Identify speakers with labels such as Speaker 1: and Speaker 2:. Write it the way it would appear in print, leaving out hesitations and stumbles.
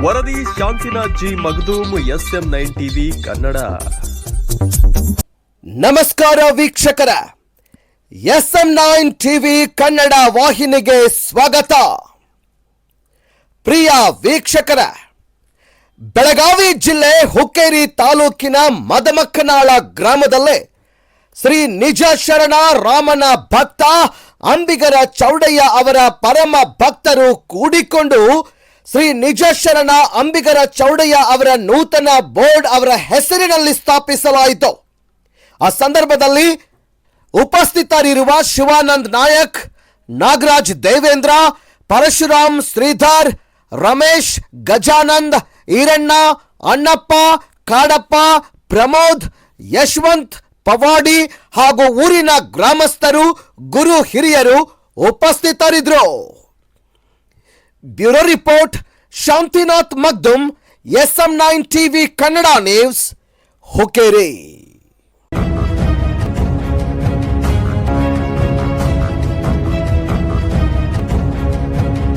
Speaker 1: ವರದಿ Shantinath G Magdum SM9 TV Kannada.
Speaker 2: ನಮಸ್ಕಾರ ವೀಕ್ಷಕರ, SM9 ಟಿವಿ ಕನ್ನಡ ವಾಹಿನಿಗೆ ಸ್ವಾಗತ. ಪ್ರಿಯ ವೀಕ್ಷಕರ, ಬೆಳಗಾವಿ ಜಿಲ್ಲೆ ಹುಕ್ಕೇರಿ ತಾಲೂಕಿನ ಮದಮಕ್ಕನಾಳ ಗ್ರಾಮದಲ್ಲೇ ಶ್ರೀ ನಿಜ ಶರಣ ರಾಮನ ಭಕ್ತ ಅಂಬಿಗರ ಚೌಡಯ್ಯ ಅವರ ಪರಮ ಭಕ್ತರು ಕೂಡಿಕೊಂಡು ಶ್ರೀ ನಿಜ ಶರಣ ಅಂಬಿಗರ ಚೌಡಯ್ಯ ಅವರ ನೂತನ ಬೋರ್ಡ್ ಅವರ ಹೆಸರಿನಲ್ಲಿ ಸ್ಥಾಪಿಸಲಾಯಿತು. ಆ ಸಂದರ್ಭದಲ್ಲಿ ಉಪಸ್ಥಿತರಿರುವ ಶಿವಾನಂದ್ ನಾಯಕ್, ನಾಗರಾಜ್ ದೇವೇಂದ್ರ, ಪರಶುರಾಮ್ ಶ್ರೀಧರ್, ರಮೇಶ್, ಗಜಾನಂದ್, ಈರಣ್ಣ, ಅಣ್ಣಪ್ಪ, ಕಾಡಪ್ಪ, ಪ್ರಮೋದ್, ಯಶವಂತ್, ಪವಾಡಿ ಹಾಗೂ ಊರಿನ ಗ್ರಾಮಸ್ಥರು, ಗುರು ಹಿರಿಯರು ಉಪಸ್ಥಿತರಿದ್ದರು. Bureau report, Shantinath Magdum, SM9 TV Kannada news, Hukkeri.